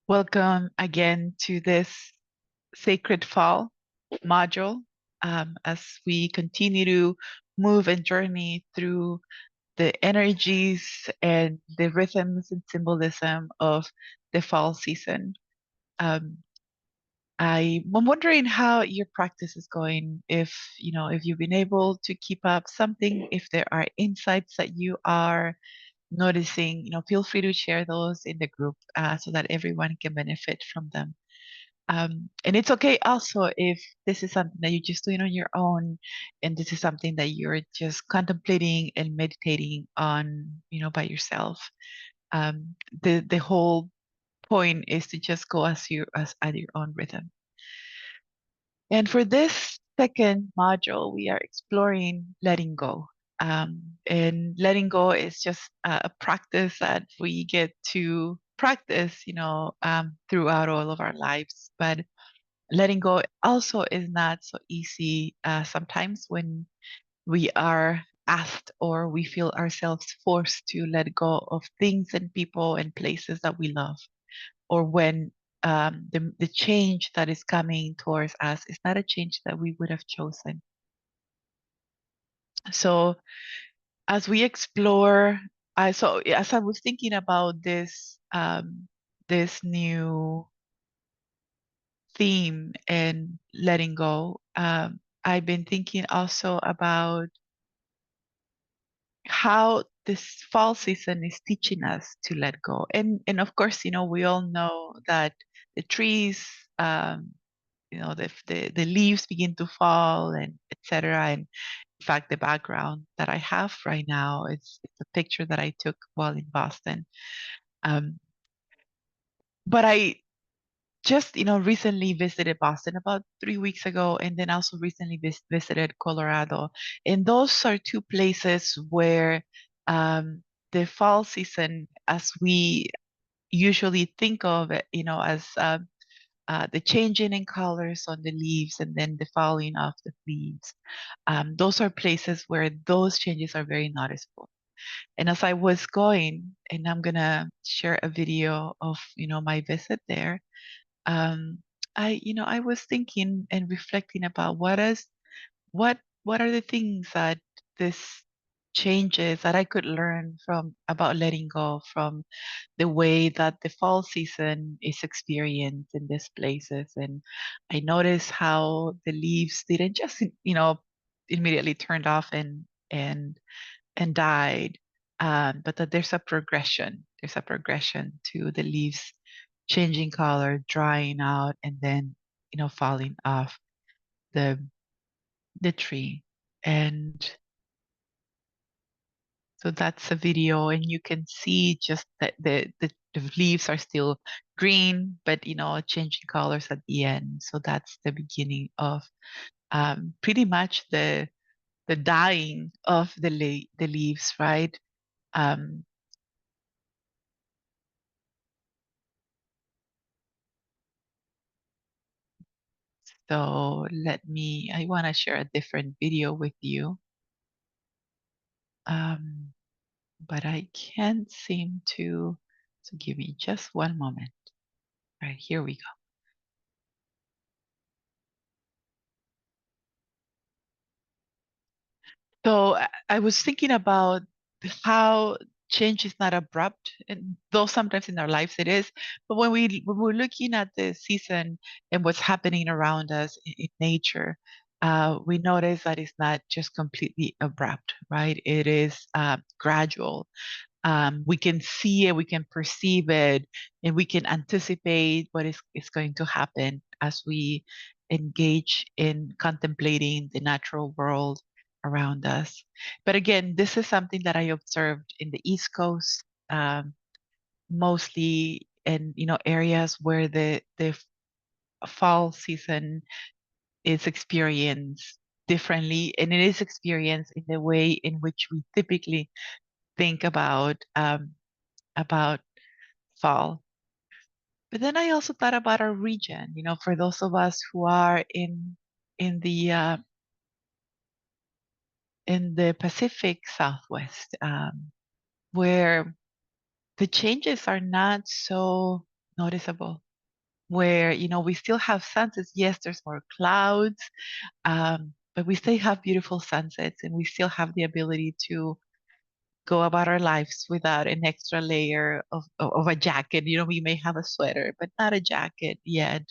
Welcome again to this Sacred Fall module as we continue to move and journey through the energies and the rhythms and symbolism of the fall season. Um, I'm wondering how your practice is going, if you've been able to keep up something, if there are insights that you are noticing, feel free to share those in the group so that everyone can benefit from them. And it's okay also if this is something that you're just doing on your own, and this is something that you're just contemplating and meditating on, by yourself. The whole point is to just go as at your own rhythm. And for this second module, we are exploring letting go. And letting go is just a practice that we get to practice, throughout all of our lives. But letting go also is not so easy sometimes when we are asked or we feel ourselves forced to let go of things and people and places that we love, or when the change that is coming towards us is not a change that we would have chosen. So as we explore, so as I was thinking about this new theme and letting go, I've been thinking also about how this fall season is teaching us to let go. And of course, we all know that the trees, um, the leaves begin to fall and etc. And in fact, the background that I have right now it's a picture that I took while in Boston. Um, but I just recently visited Boston about 3 weeks ago, and then also recently visited Colorado, and those are two places where the fall season, as we usually think of it, as the changing in colors on the leaves and then the falling of the leaves. Those are places where those changes are very noticeable. And as I was going, and I'm gonna share a video of my visit there, um, I was thinking and reflecting about what are the things that this changes that I could learn from about letting go from the way that the fall season is experienced in these places. And I noticed how the leaves didn't just immediately turned off and died, but that there's a progression. There's a progression to the leaves changing color, drying out, and then falling off the the tree. And so that's a video, and you can see just that the leaves are still green, but changing colors at the end. So that's the beginning of pretty much the dying of the leaves, right? Um, so I want to share a different video with you. Um, but I can't seem to. So give me just one moment. All right, here we go. So I was thinking about how change is not abrupt, and though sometimes in our lives it is. But when we're looking at the season and what's happening around us in nature, we notice that it's not just completely abrupt, right? It is gradual. We can see it, we can perceive it, and we can anticipate what is going to happen as we engage in contemplating the natural world around us. But again, this is something that I observed in the East Coast, mostly in areas where the fall season is experienced differently, and it is experienced in the way in which we typically think about fall. But then I also thought about our region, for those of us who are in the uh, in the Pacific Southwest, where the changes are not so noticeable. Where, we still have sunsets. Yes, there's more clouds, but we still have beautiful sunsets and we still have the ability to go about our lives without an extra layer of a jacket. We may have a sweater, but not a jacket yet.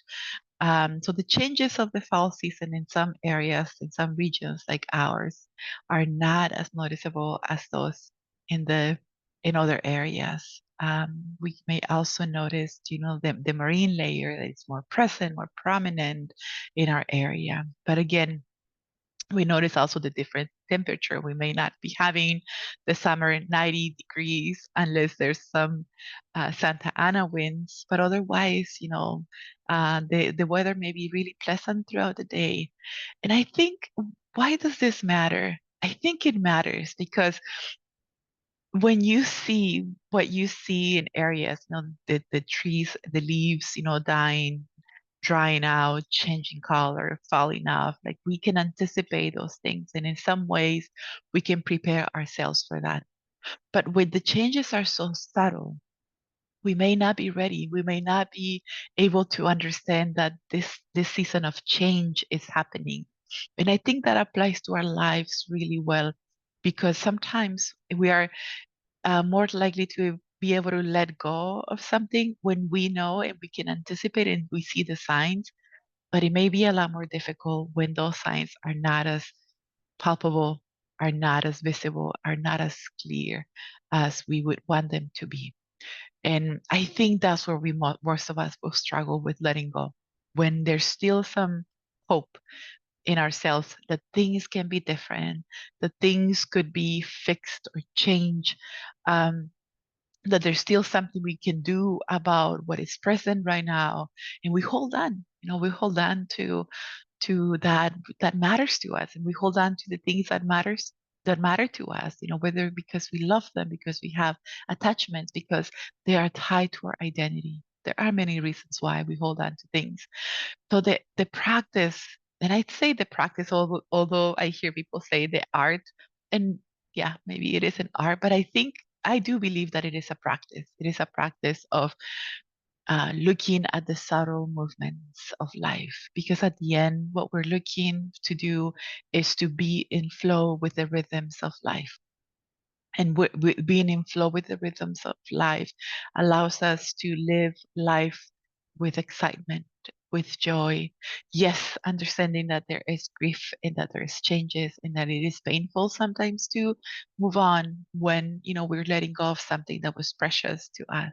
So the changes of the fall season in some areas, in some regions like ours, are not as noticeable as those in the in other areas. We may also notice, the marine layer that is more present, more prominent in our area. But again, we notice also the different temperature. We may not be having the summer 90 degrees unless there's some Santa Ana winds, but otherwise, the weather may be really pleasant throughout the day. And I think, why does this matter? I think it matters because when you see what you see in areas, the trees, the leaves, dying, drying out, changing color, falling off. Like we can anticipate those things. And in some ways, we can prepare ourselves for that. But when the changes are so subtle, we may not be ready. We may not be able to understand that this season of change is happening. And I think that applies to our lives really well because sometimes we are more likely to be able to let go of something when we know and we can anticipate and we see the signs, but it may be a lot more difficult when those signs are not as palpable, are not as visible, are not as clear as we would want them to be. And I think that's where most of us will struggle with letting go. When there's still some hope in ourselves that things can be different, that things could be fixed or changed, um, that there's still something we can do about what is present right now, and we hold on. We hold on to that matters to us, and we hold on to the things that matter to us, whether because we love them, because we have attachments, because they are tied to our identity. There are many reasons why we hold on to things. So the practice, and I'd say the practice, although I hear people say the art, and yeah, maybe it is an art, but I do believe that it is a practice. It is a practice of looking at the subtle movements of life. Because at the end, what we're looking to do is to be in flow with the rhythms of life. And being in flow with the rhythms of life allows us to live life with excitement, with joy. Yes, understanding that there is grief and that there is changes and that it is painful sometimes to move on when, we're letting go of something that was precious to us.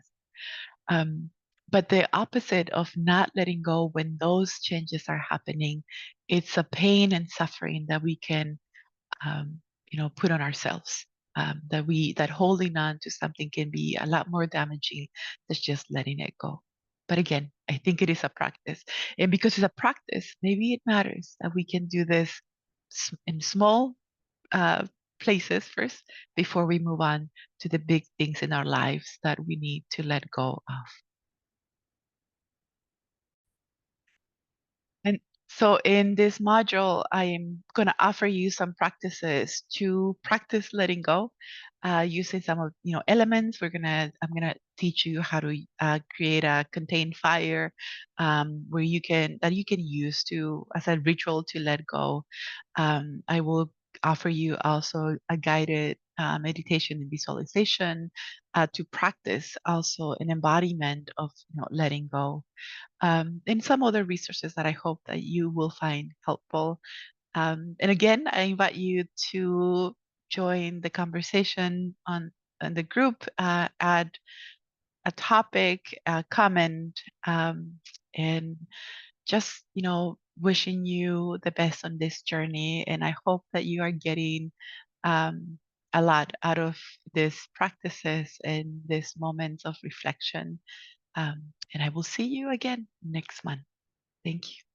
Um, but the opposite of not letting go when those changes are happening, it's a pain and suffering that we can, um, put on ourselves. That holding on to something can be a lot more damaging than just letting it go. But again, I think it is a practice, and because it's a practice, maybe it matters that we can do this in small uh, places first before we move on to the big things in our lives that we need to let go of. And so in this module, I am going to offer you some practices to practice letting go, using some of elements. I'm gonna teach you how to create a contained fire, where you can use to as a ritual to let go. I will offer you also a guided meditation and visualization to practice also an embodiment of letting go, and some other resources that I hope that you will find helpful. And again, I invite you to join the conversation on the group, add a topic, a comment, and just, wishing you the best on this journey. And I hope that you are getting um, a lot out of these practices and these moments of reflection. And I will see you again next month. Thank you.